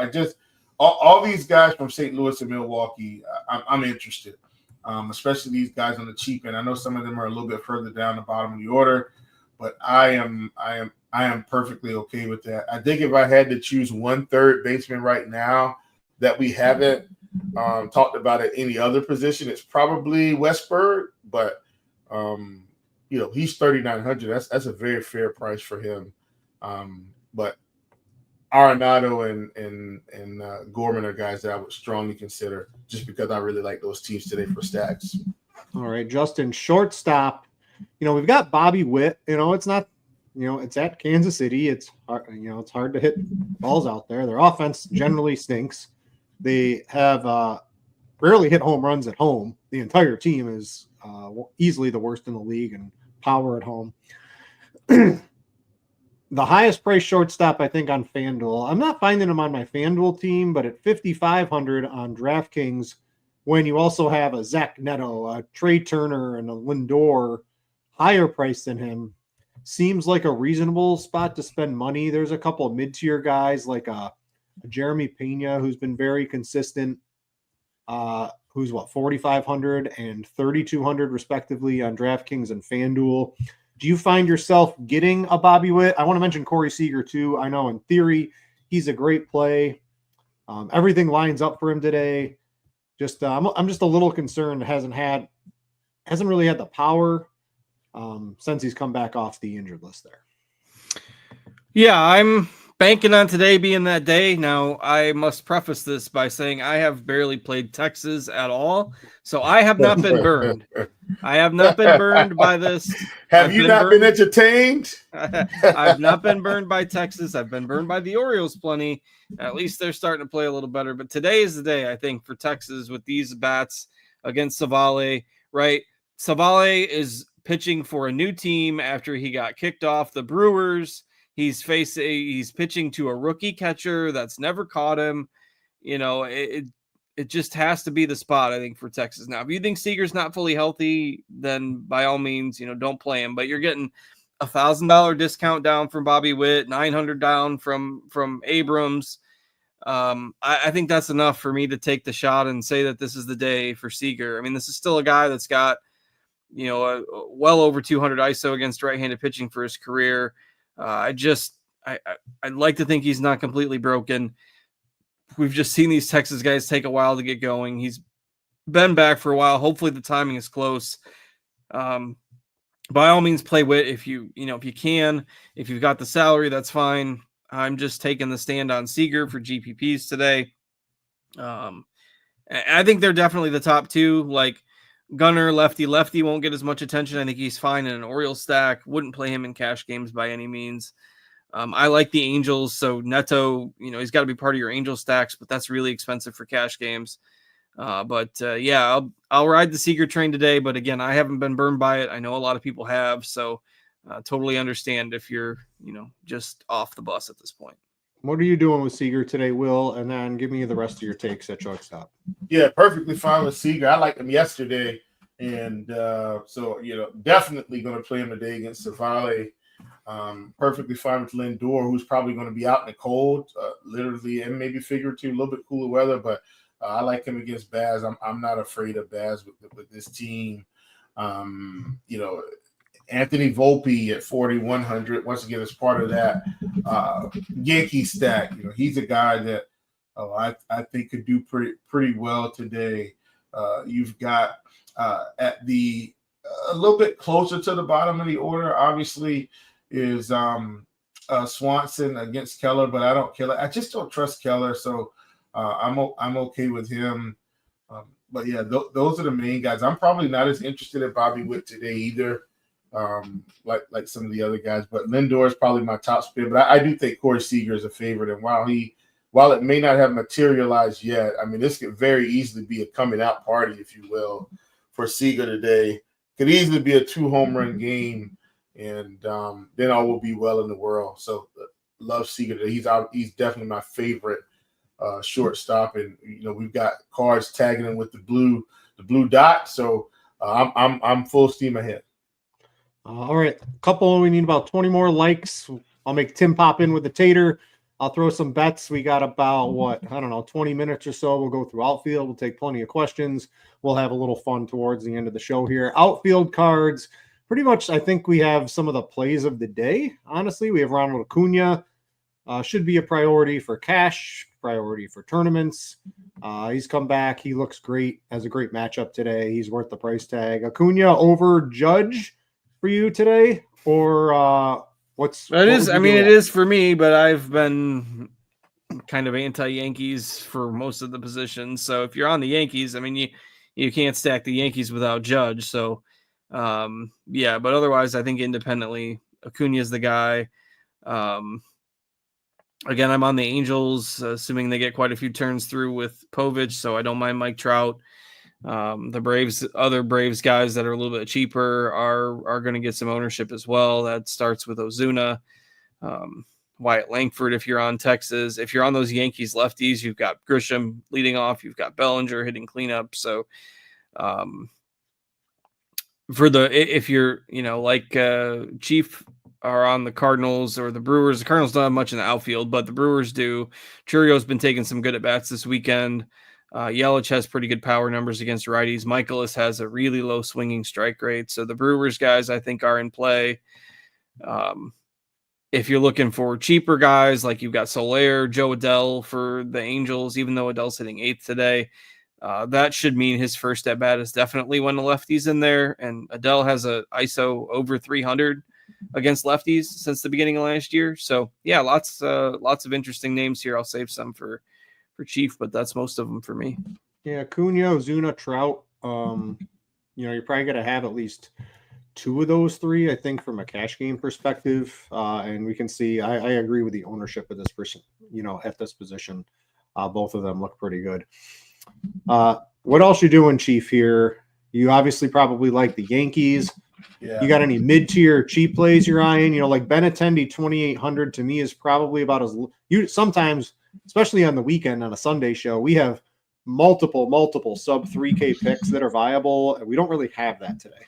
All these guys from St. Louis and Milwaukee, I'm interested, especially these guys on the cheap end. I know some of them are a little bit further down the bottom of the order, but I am perfectly okay with that. I think if I had to choose one third baseman right now that we haven't talked about at any other position, it's probably Westberg, but he's 3,900. That's a very fair price for him. But Arenado and Gorman are guys that I would strongly consider just because I really like those teams today for stacks. All right, Justin, shortstop. We've got Bobby Witt. It's not, it's at Kansas City. It's hard, it's hard to hit balls out there. Their offense generally stinks. They have rarely hit home runs at home. The entire team is easily the worst in the league in power at home. The highest price shortstop, I think, on FanDuel. I'm not finding him on my FanDuel team, but at 5,500 on DraftKings, when you also have a Zach Neto, a Trey Turner, and a Lindor higher price than him, seems like a reasonable spot to spend money. There's a couple of mid-tier guys like Jeremy Pena, who's been very consistent, who's what, 4,500 and 3,200 respectively on DraftKings and FanDuel. Do you find yourself getting a Bobby Witt? I want to mention Corey Seager too. I know in theory he's a great play. Everything lines up for him today. I'm just a little concerned. Hasn't really had the power since he's come back off the injured list there. Yeah, I'm banking on today being that day. Now, I must preface this by saying I have barely played Texas at all, so I have not been burned. I have not been burned by this. Have you not been entertained? I've not been burned by Texas. I've been burned by the Orioles plenty. At least they're starting to play a little better. But today is the day, I think, for Texas with these bats against Savale, right? Savale is pitching for a new team after he got kicked off the Brewers. He's pitching to a rookie catcher that's never caught him. You know, it just has to be the spot, I think, for Texas. Now, if you think Seager's not fully healthy, then by all means, don't play him. But you're getting $1,000 discount down from Bobby Witt, $900 down from Abrams. I think that's enough for me to take the shot and say that this is the day for Seager. I mean, this is still a guy that's got, well over 200 ISO against right-handed pitching for his career. I'd like to think he's not completely broken. We've just seen these Texas guys take a while to get going. He's been back for a while. Hopefully the timing is close. By all means, play Witt if you can. If you've got the salary, that's fine. I'm just taking the stand on Seager for GPPs today. I think they're definitely the top two. Like Gunnar, lefty won't get as much attention. I think he's fine in an Orioles stack. Wouldn't play him in cash games by any means. I like the Angels, so Neto, he's got to be part of your Angel stacks, but that's really expensive for cash games. Yeah, I'll ride the Seager train today. But again, I haven't been burned by it. I know a lot of people have, so totally understand if you're, just off the bus at this point. What are you doing with Seager today, Will? And then give me the rest of your takes at shortstop. Yeah, perfectly fine with Seager. I liked him yesterday, and so definitely going to play him today against Savale. Perfectly fine with Lindor, who's probably going to be out in the cold, literally and maybe figuratively, a little bit cooler weather. But I like him against Baz. I'm not afraid of Baz with this team. Anthony Volpe at 4,100 once again is part of that Yankee stack. He's a guy that I think could do pretty well today. You've got at a little bit closer to the bottom of the order, obviously, is Swanson against Keller, but I just don't trust Keller, so I'm okay with him. But yeah, those are the main guys. I'm probably not as interested in Bobby Witt today either. Like some of the other guys, but Lindor is probably my top spin. But I do think Corey Seager is a favorite, and while it may not have materialized yet, I mean, this could very easily be a coming out party, if you will, for Seager today. Could easily be a 2 home run game, and then all will be well in the world. So love Seager today. He's definitely my favorite shortstop, and we've got cards tagging him with the blue dot. So I'm full steam ahead. All right, we need about 20 more likes. I'll make Tim pop in with the tater. I'll throw some bets. We got about 20 minutes or so. We'll go through outfield. We'll take plenty of questions. We'll have a little fun towards the end of the show here. Outfield cards, pretty much I think we have some of the plays of the day. Honestly, we have Ronald Acuna. Should be a priority for cash, priority for tournaments. He's come back. He looks great. Has a great matchup today. He's worth the price tag. Acuna over Judge for you today, or it is for me, but I've been kind of anti-Yankees for most of the positions. So if you're on the Yankees, I mean, you can't stack the Yankees without Judge. So yeah, but otherwise I think independently Acuna is the guy. Again, I'm on the Angels, assuming they get quite a few turns through with Povich, so I don't mind Mike Trout. The other Braves guys that are a little bit cheaper are going to get some ownership as well. That starts with Ozuna, Wyatt Langford. If you're on Texas, if you're on those Yankees lefties, you've got Grisham leading off. You've got Bellinger hitting cleanup. So, if you're, Chief are on the Cardinals or the Brewers, the Cardinals don't have much in the outfield, but the Brewers do. Churio's been taking some good at bats this weekend. Yelich has pretty good power numbers against righties. Michaelis has a really low swinging strike rate. So the Brewers guys, I think, are in play. If you're looking for cheaper guys, like you've got Soler, Joe Adell for the Angels, even though Adell's hitting 8th today, that should mean his first at bat is definitely when the lefties in there. And Adell has a ISO over 300 against lefties since the beginning of last year. So yeah, lots of interesting names here. I'll save some for Chief, but that's most of them for me. Yeah, Cunha, Ozuna, Trout. You're probably going to have at least 2 of those 3, I think, from a cash game perspective. And we can see, I agree with the ownership of this person, at this position. Both of them look pretty good. What else you doing, Chief, here? You obviously probably like the Yankees. Yeah. You got any mid-tier cheap plays you're eyeing? Like Benintendi 2,800 to me is probably about as you sometimes, especially on the weekend on a Sunday show, we have multiple sub 3K picks that are viable, and we don't really have that today.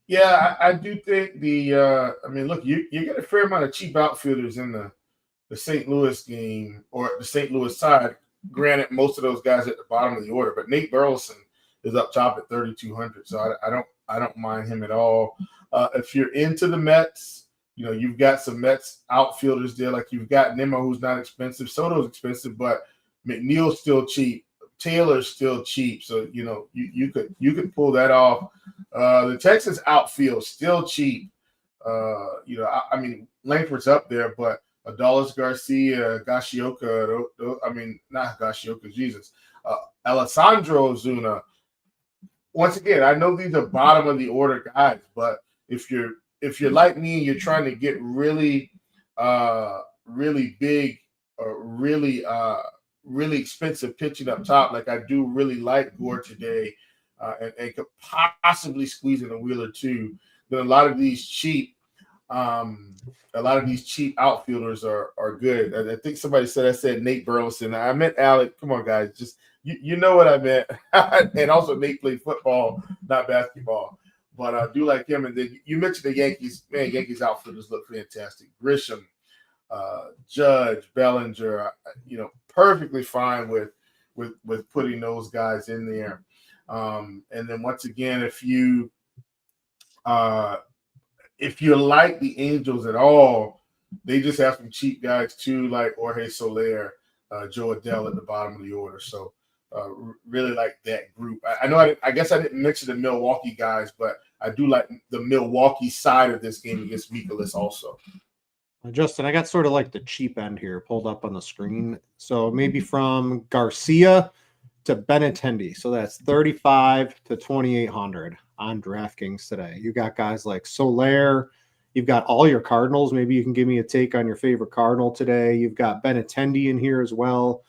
Yeah, I do think look, you get a fair amount of cheap outfielders in the St. Louis game or the St. Louis side. Granted, most of those guys at the bottom of the order, but Nate Burleson is up top at 3,200, so I don't mind him at all. If you're into the Mets, you've got some Mets outfielders there. Like you've got Nimmo, who's not expensive. Soto's expensive, but McNeil's still cheap. Taylor's still cheap, so you could pull that off. The Texas outfield still cheap. Langford's up there, but Adolis Garcia, Gashioka, not Gashioka, Jesus, Alessandro Ozuna. Once again, I know these are bottom of the order guys, but if you're like me, you're trying to get really big or really expensive pitching up top, like I do really like Gore today, and could possibly squeeze in a wheel or two. Then a lot of these cheap outfielders are good. I think somebody said, I said Nate Burleson. I meant Alec. Come on, guys, just you know what I meant. And also Nate played football, not basketball. But I do like him. And then you mentioned the Yankees. Man, Yankees outfielders look fantastic. Grisham, Judge, Bellinger, perfectly fine with putting those guys in there. And then once again, if you like the Angels at all, they just have some cheap guys too, like Jorge Soler, Joe Adell at the bottom of the order. So really like that group. I guess I didn't mention the Milwaukee guys, but I do like the Milwaukee side of this game against Mikolas also. Justin, I got sort of like the cheap end here pulled up on the screen. So maybe from Garcia to Benintendi. So that's 35 to 2,800 on DraftKings today. You got guys like Soler. You've got all your Cardinals. Maybe you can give me a take on your favorite Cardinal today. You've got Benintendi in here as well.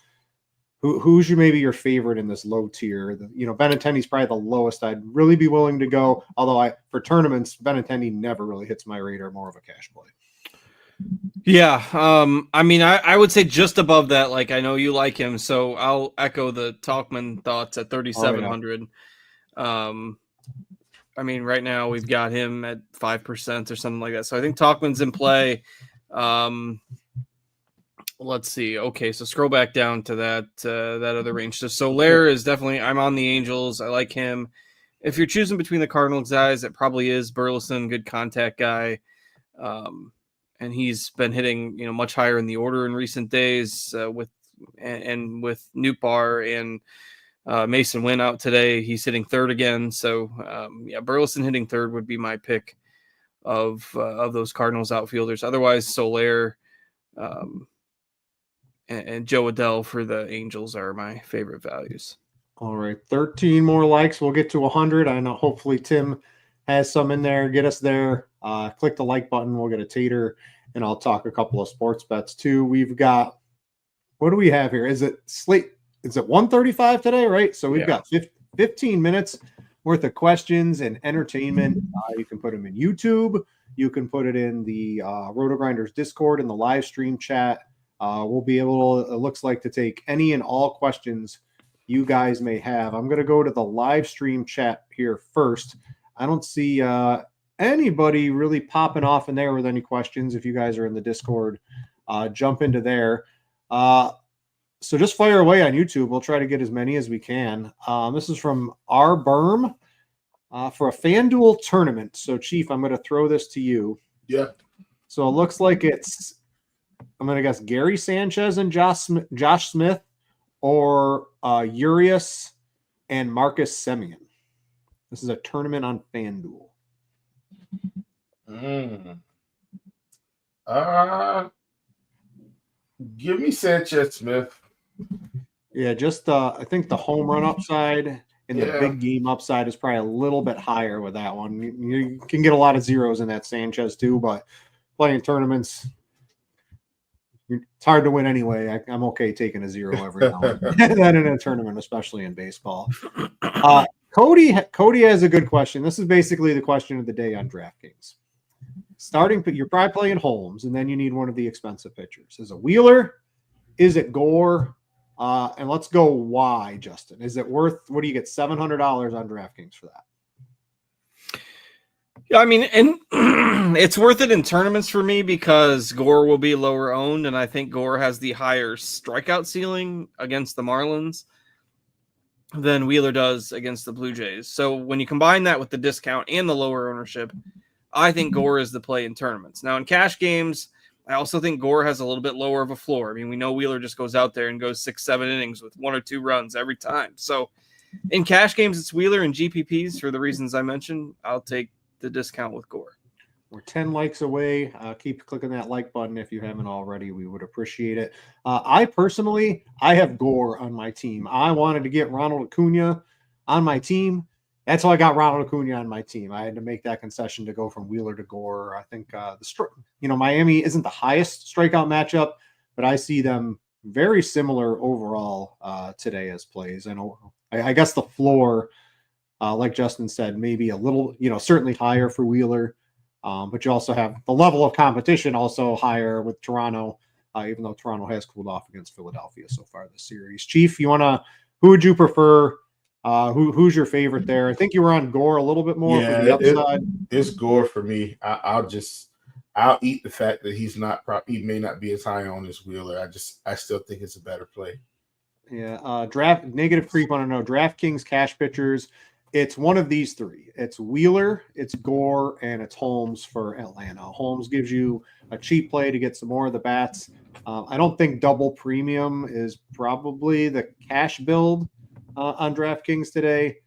Who's maybe your favorite in this low tier? Benintendi's probably the lowest I'd really be willing to go. Although for tournaments, Benintendi never really hits my radar. More of a cash play. Yeah, I would say just above that. Like I know you like him, so I'll echo the Talkman thoughts at 3,700. Right now we've got him at 5% or something like that. So I think Talkman's in play. Let's see. Okay, so scroll back down to that other range. So Soler is definitely. I'm on the Angels. I like him. If you're choosing between the Cardinals guys, it probably is Burleson, good contact guy. And he's been hitting, much higher in the order in recent days with Nootbaar and Mason Wynn out today. He's hitting third again. So, Burleson hitting third would be my pick of those Cardinals outfielders. Otherwise, Soler and Joe Adell for the Angels are my favorite values. All right, 13 more likes. We'll get to 100. I know hopefully Tim has some in there. Get us there. Click the like button. We'll get a tater, and I'll talk a couple of sports bets too. We've got, what do we have here? Is it slate? Is it 1:35 today, right? So we've got 15 minutes worth of questions and entertainment. You can put them in YouTube. You can put it in the RotoGrinders Discord in the live stream chat. We'll be able, it looks like, to take any and all questions you guys may have. I'm going to go to the live stream chat here first. I don't see anybody really popping off in there with any questions. If you guys are in the Discord, jump into there. So just fire away on YouTube. We'll try to get as many as we can. This is from R Berm for a FanDuel tournament. So Chief, I'm going to throw this to you. Yeah. So it looks like I'm going to guess Gary Sanchez and Josh Smith, or Urias and Marcus Semien. This is a tournament on FanDuel. Give me Sanchez Smith. Yeah, just I think the home run upside and the big game upside is probably a little bit higher with that one. You can get a lot of zeros in that Sanchez too, but playing tournaments, it's hard to win anyway. I'm okay taking a zero every now and then in a tournament, especially in baseball. Cody has a good question. This is basically the question of the day on DraftKings. You're probably playing Holmes, and then you need one of the expensive pitchers. Is it Wheeler? Is it Gore? And let's go why, Justin. Is it worth, what do you get, $700 on DraftKings for that? Yeah, I mean, and it's worth it in tournaments for me because Gore will be lower owned, and I think Gore has the higher strikeout ceiling against the Marlins than Wheeler does against the Blue Jays. So when you combine that with the discount and the lower ownership, I think Gore is the play in tournaments. Now, in cash games, I also think Gore has a little bit lower of a floor. I mean, we know Wheeler just goes out there and goes 6-7 innings with 1 or 2 runs every time. So in cash games, it's Wheeler, and GPPs, for the reasons I mentioned, I'll take the discount with Gore. We're 10 likes away. Keep clicking that like button if you haven't already. We would appreciate it. I have Gore on my team. I wanted to get Ronald Acuna on my team. That's how I got Ronald Acuna on my team. I had to make that concession to go from Wheeler to Gore. I think Miami isn't the highest strikeout matchup, but I see them very similar overall today as plays. I guess the floor, like Justin said, maybe a little, certainly higher for Wheeler, but you also have the level of competition also higher with Toronto, even though Toronto has cooled off against Philadelphia so far this series. Chief, who would you prefer? Who's your favorite there? I think you were on Gore a little bit more for the upside. It's Gore for me. I'll eat the fact that he may not be as high on as Wheeler. I still think it's a better play. Yeah. Negative creep on DraftKings cash pitchers. It's one of these three. It's Wheeler, it's Gore, and it's Holmes for Atlanta. Holmes gives you a cheap play to get some more of the bats. I don't think double premium is probably the cash build on DraftKings today.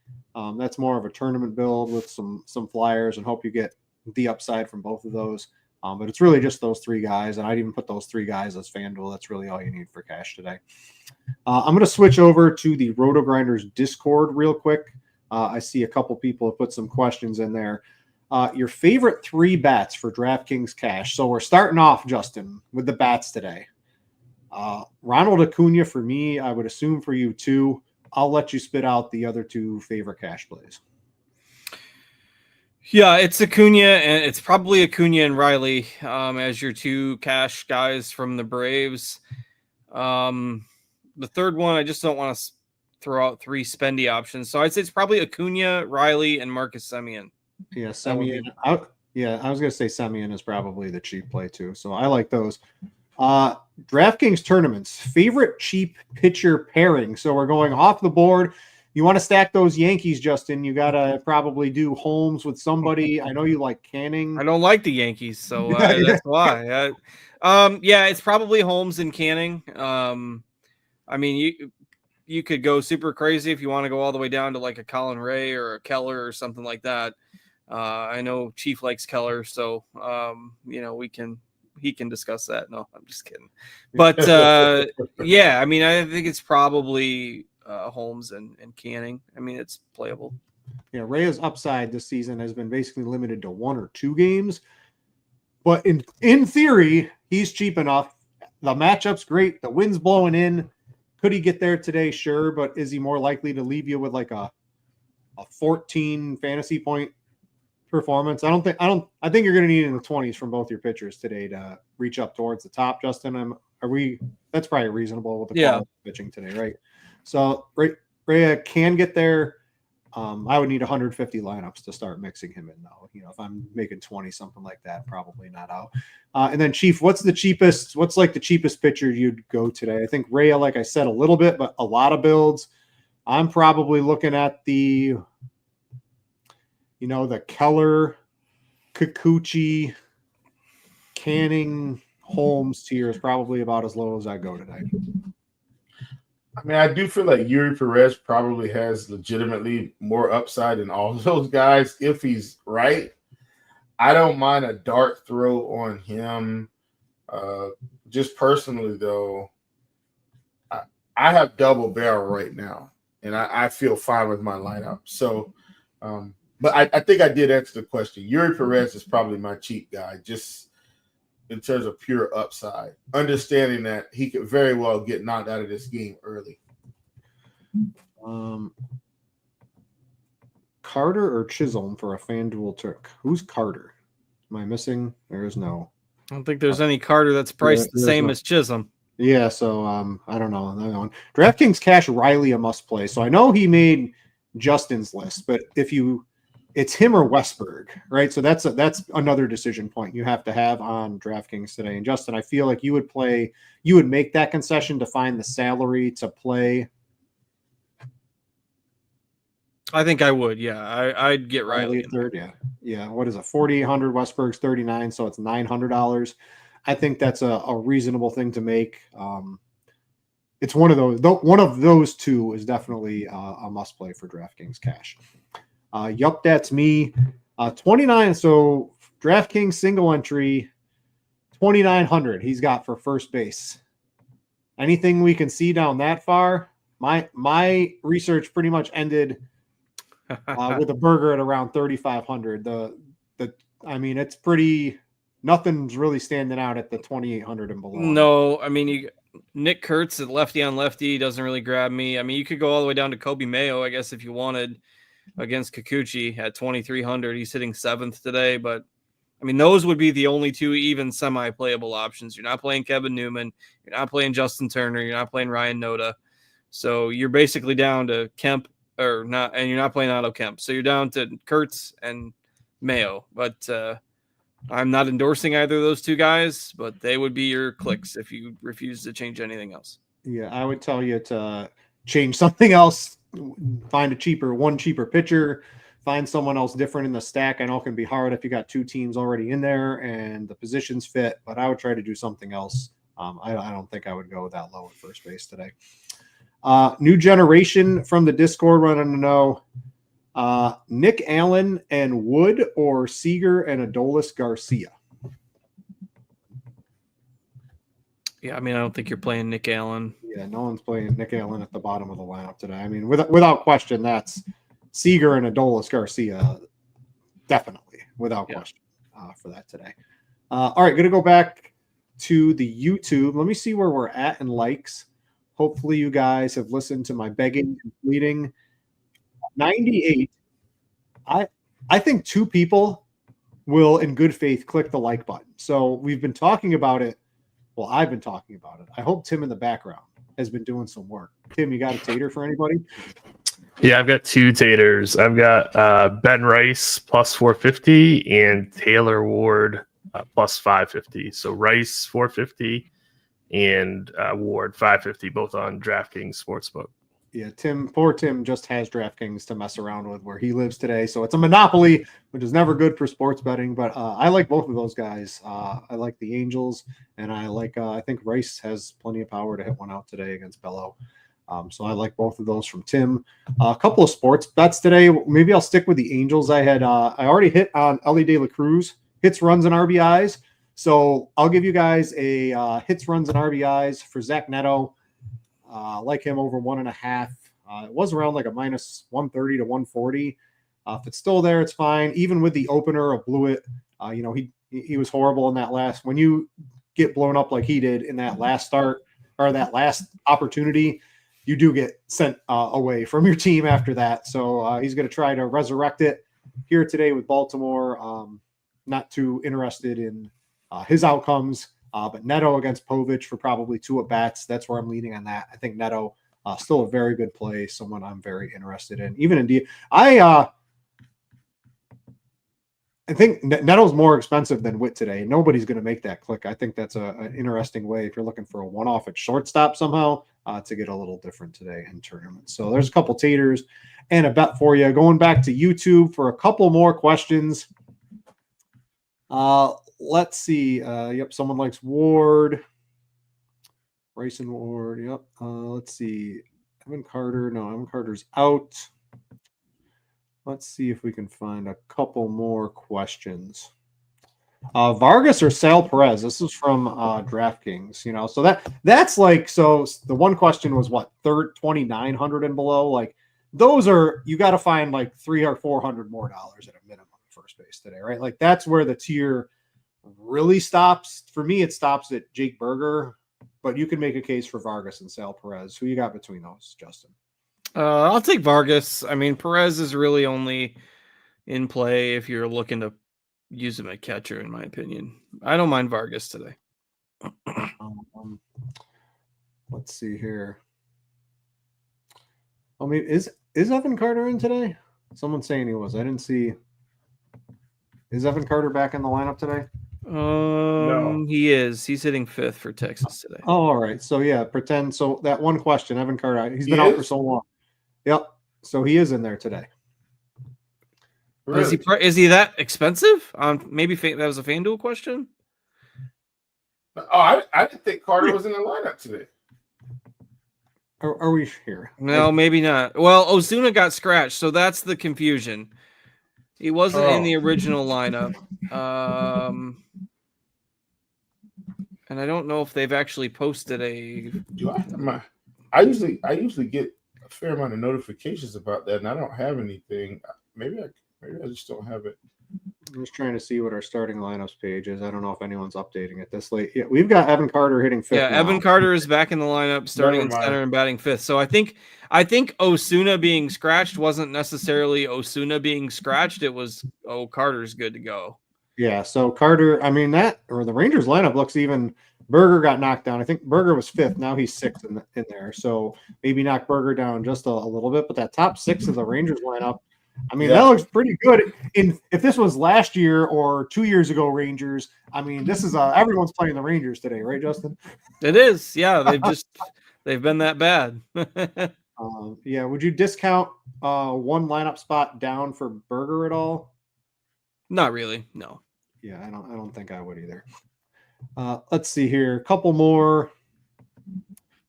That's more of a tournament build with some flyers and hope you get the upside from both of those. But it's really just those 3 guys, and I'd even put those 3 guys as FanDuel. That's really all you need for cash today. I'm going to switch over to the RotoGrinders Discord real quick. I see a couple people have put some questions in there. Your favorite 3 bats for DraftKings cash. So we're starting off, Justin, with the bats today. Ronald Acuna for me, I would assume for you too. I'll let you spit out the other 2 favorite cash plays. Yeah, it's Acuna, and it's probably Acuna and Riley as your 2 cash guys from the Braves. The third one, I just don't want to throw out 3 spendy options. So I'd say it's probably Acuna, Riley, and Marcus Semien. Yeah, Semien. I was going to say Semien is probably the cheap play too. So I like those. DraftKings tournaments, favorite cheap pitcher pairing. So we're going off the board. You want to stack those Yankees, Justin. You got to probably do Holmes with somebody. I know you like Canning. I don't like the Yankees, so that's why. It's probably Holmes and Canning. I mean, you could go super crazy if you want to go all the way down to like a Colin Ray or a Keller or something like that. I know Chief likes Keller, so he can discuss that. No, I'm just kidding. But I mean, I think it's probably Holmes and Canning. I mean, it's playable. Yeah, Reyes' upside this season has been basically limited to 1 or 2 games. But in theory, he's cheap enough. The matchup's great. The wind's blowing in. Could he get there today? Sure, but is he more likely to leave you with like a 14 fantasy point performance? I think you're going to need in the 20s from both your pitchers today to reach up towards the top. Justin, that's probably reasonable with the quality of pitching today, right? So Ray can get there. I would need 150 lineups to start mixing him in now. If I'm making 20, something like that, probably not out. And then Chief, what's the cheapest pitcher you'd go today? I think Rhea, like I said, a little bit, but a lot of builds. I'm probably looking at the Keller, Kikuchi, Canning, Holmes tier is probably about as low as I go today. I mean, I do feel like Yuri Perez probably has legitimately more upside than all of those guys if he's right. I don't mind a dart throw on him. Just personally, though, I have double barrel right now, and I feel fine with my lineup. So, but I think I did answer the question. Yuri Perez is probably my cheap guy, just in terms of pure upside, understanding that he could very well get knocked out of this game early. Carter or Chisholm for a FanDuel trick? Who's Carter? Am I missing? There is no. I don't think there's any Carter that's priced the same as Chisholm. Yeah, so I don't know. Another one. DraftKings Cash Riley a must play. So I know he made Justin's list, but it's him or Westberg, right? So that's another decision point you have to have on DraftKings today. And Justin, I feel like you would make that concession to find the salary to play. I think I would. Yeah, I'd get Riley at third. Yeah. What is it? 4,800. Westberg's 39, so it's $900. I think that's a reasonable thing to make. It's one of those. One of those two is definitely a must play for DraftKings Cash. Yup, that's me. 29. So DraftKings single entry, 2,900. He's got for first base. Anything we can see down that far? My research pretty much ended with a burger at around 3,500. It's pretty. Nothing's really standing out at the 2,800 and below. No, I mean Nick Kurtz at lefty on lefty doesn't really grab me. I mean, you could go all the way down to Kobe Mayo, I guess, if you wanted. Against Kikuchi at 2,300. He's hitting 7th today, but I mean, those would be the only two even semi-playable options. You're not playing Kevin Newman. You're not playing Justin Turner. You're not playing Ryan Noda. So you're basically down to Kemp or not, and you're not playing Otto Kemp. So you're down to Kurtz and Mayo, but I'm not endorsing either of those two guys, but they would be your clicks if you refuse to change anything else. Yeah, I would tell you to change something else. Find one cheaper pitcher, find someone else different in the stack. I know it can be hard if you got two teams already in there and the positions fit, but I would try to do something else. I don't think I would go that low at first base today. New generation from the Discord wanting to know Nick Allen and Wood or Seager and Adolis Garcia. Yeah, I mean, I don't think you're playing Nick Allen. Yeah, no one's playing Nick Allen at the bottom of the lineup today. I mean, without question, that's Seager and Adolis Garcia, definitely, without question, for that today. All right, going to go back to the YouTube. Let me see where we're at in likes. Hopefully you guys have listened to my begging and pleading. 98. I think two people will, in good faith, click the like button. So we've been talking about it. Well, I've been talking about it. I hope Tim in the background has been doing some work. Tim, you got a tater for anybody? Yeah, I've got two taters. I've got Ben Rice plus 450 and Taylor Ward plus 550. So Rice 450 and Ward 550, both on DraftKings Sportsbook. Yeah, poor Tim just has DraftKings to mess around with where he lives today. So it's a monopoly, which is never good for sports betting. But I like both of those guys. I like the Angels, and I think Rice has plenty of power to hit one out today against Bello. So I like both of those from Tim. A couple of sports bets today. Maybe I'll stick with the Angels. I already hit on Ellie De La Cruz, hits, runs, and RBIs. So I'll give you guys a hits, runs, and RBIs for Zach Neto. Like him over 1.5. It was around like a minus 130 to 140. If it's still there, it's fine. Even with the opener of Blewett, he was horrible in that last. When you get blown up like he did in that last start or that last opportunity, you do get sent away from your team after that. So he's going to try to resurrect it here today with Baltimore. Not too interested in his outcomes. But Neto against Povich for probably 2 at-bats. That's where I'm leaning on that. I think Neto Still a very good play, someone I'm very interested in. Even in I think Neto's more expensive than Witt today. Nobody's going to make that click. I think that's an interesting way if you're looking for a one-off at shortstop somehow to get a little different today in tournaments. So there's a couple taters and a bet for you. Going back to YouTube for a couple more questions. Let's see. Yep, someone likes Ward. Bryson Ward. Yep. Let's see. Evan Carter. No, Evan Carter's out. Let's see if we can find a couple more questions. Vargas or Sal Perez? This is from DraftKings. You know, so that's like, so the one question was what, 2,900 and below. Like those are, you got to find like $300 or $400 more dollars at a minimum first base today, right? Like that's where the tier really stops. For me, it stops at Jake Berger, but you can make a case for Vargas and Sal Perez. Who you got between those, Justin? I'll take Vargas. I mean, Perez is really only in play if you're looking to use him at catcher, in my opinion. I don't mind Vargas today. Let's see here. I mean, is Evan Carter in today? Someone's saying he was. I didn't see. Is Evan Carter back in the lineup today? No. He is. He's hitting 5th for Texas today. Oh, all right. So yeah, pretend. So that one question, Evan Carter, he's been out for so long. Yep. So he is in there today. Really? Is he that expensive? Maybe that was a FanDuel question. Oh, I didn't think Carter was in the lineup today. Are we here? No, maybe not. Well, Ozuna got scratched, so that's the confusion. He wasn't in the original lineup. And I don't know if they've actually posted a. I usually get a fair amount of notifications about that, and I don't have anything. Maybe I just don't have it. I'm just trying to see what our starting lineups page is. I don't know if anyone's updating it this late. Yeah, we've got Evan Carter hitting 5th. Yeah, now. Evan Carter is back in the lineup, starting in center and batting 5th. So I think Ozuna being scratched wasn't necessarily Ozuna being scratched. It was, Carter's good to go. Yeah, so Carter, I mean, the Rangers lineup looks even. Berger got knocked down. I think Berger was 5th. Now he's 6th in there. So maybe knock Berger down just a little bit. But that top 6 of the Rangers lineup, I mean, that looks pretty good. If this was last year or 2 years ago Rangers, I mean, this is everyone's playing the Rangers today, right, Justin? It is. Yeah, they've been that bad. Yeah, would you discount one lineup spot down for Berger at all? Not really. No. Yeah, I don't think I would either. Let's see here. A couple more.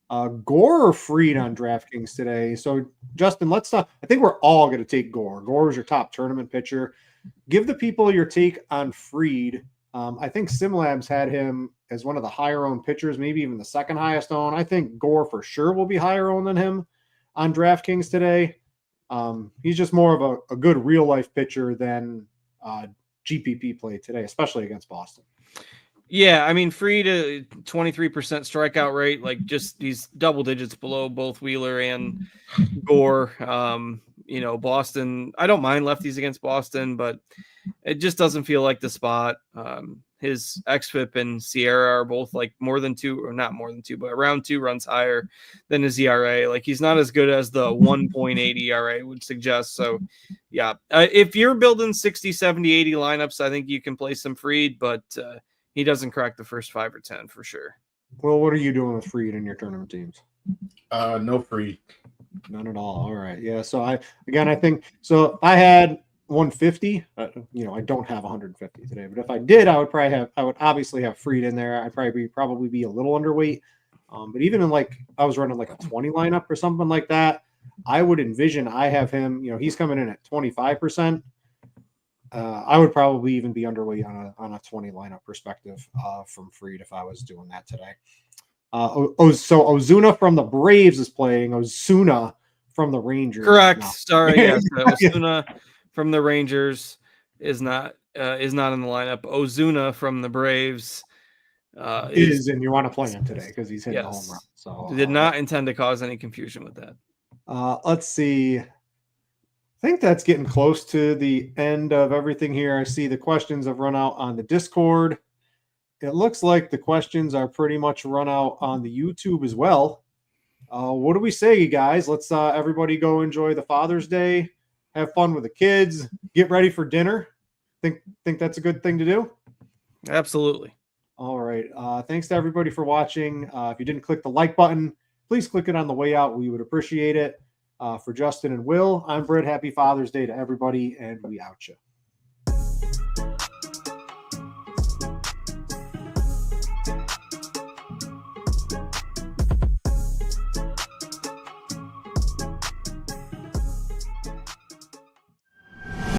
Gore or Fried on DraftKings today. So, Justin, let's talk. I think we're all going to take Gore. Gore is your top tournament pitcher. Give the people your take on Fried. I think SimLabs had him as one of the higher owned pitchers, maybe even the second highest owned. I think Gore for sure will be higher owned than him on DraftKings today. He's just more of a good real life pitcher than GPP play today, especially against Boston. Yeah, I mean, Fried, 23% strikeout rate, like just he's double digits below both Wheeler and Gore. Boston, I don't mind lefties against Boston, but it just doesn't feel like the spot. His xFIP and Sierra are both like not more than 2, but around 2 runs higher than his ERA. Like he's not as good as the 1.8 ERA would suggest. So yeah, if you're building 60, 70, 80 lineups, I think you can play some Fried, but he doesn't crack the first 5 or 10 for sure. Well, what are you doing with Fried in your tournament teams? No Fried. None at all. All right. Yeah. So I think so. I had 150. I don't have 150 today, but if I did, I would obviously have Fried in there. I'd probably be a little underweight. But even in I was running like a 20 lineup or something like that, I would envision I have him. He's coming in at 25%. I would probably even be underweight on a 20 lineup perspective from Fried if I was doing that today. So Ozuna from the Braves is playing. Ozuna from the Rangers. Correct. Sorry, yes. Ozuna from the Rangers is not in the lineup. Ozuna from the Braves is, and you want to play him today because he's hitting a home run. So did not intend to cause any confusion with that. Let's see. I think that's getting close to the end of everything here. I see the questions have run out on the Discord. It looks like the questions are pretty much run out on the YouTube as well. what do we say, you guys? Let's everybody go enjoy the Father's Day, have fun with the kids, get ready for dinner. Think that's a good thing to do? Absolutely. All right. Thanks to everybody for watching. If you didn't click the like button, please click it on the way out. We would appreciate it. For Justin and Will, I'm Britt. Happy Father's Day to everybody, and we out you.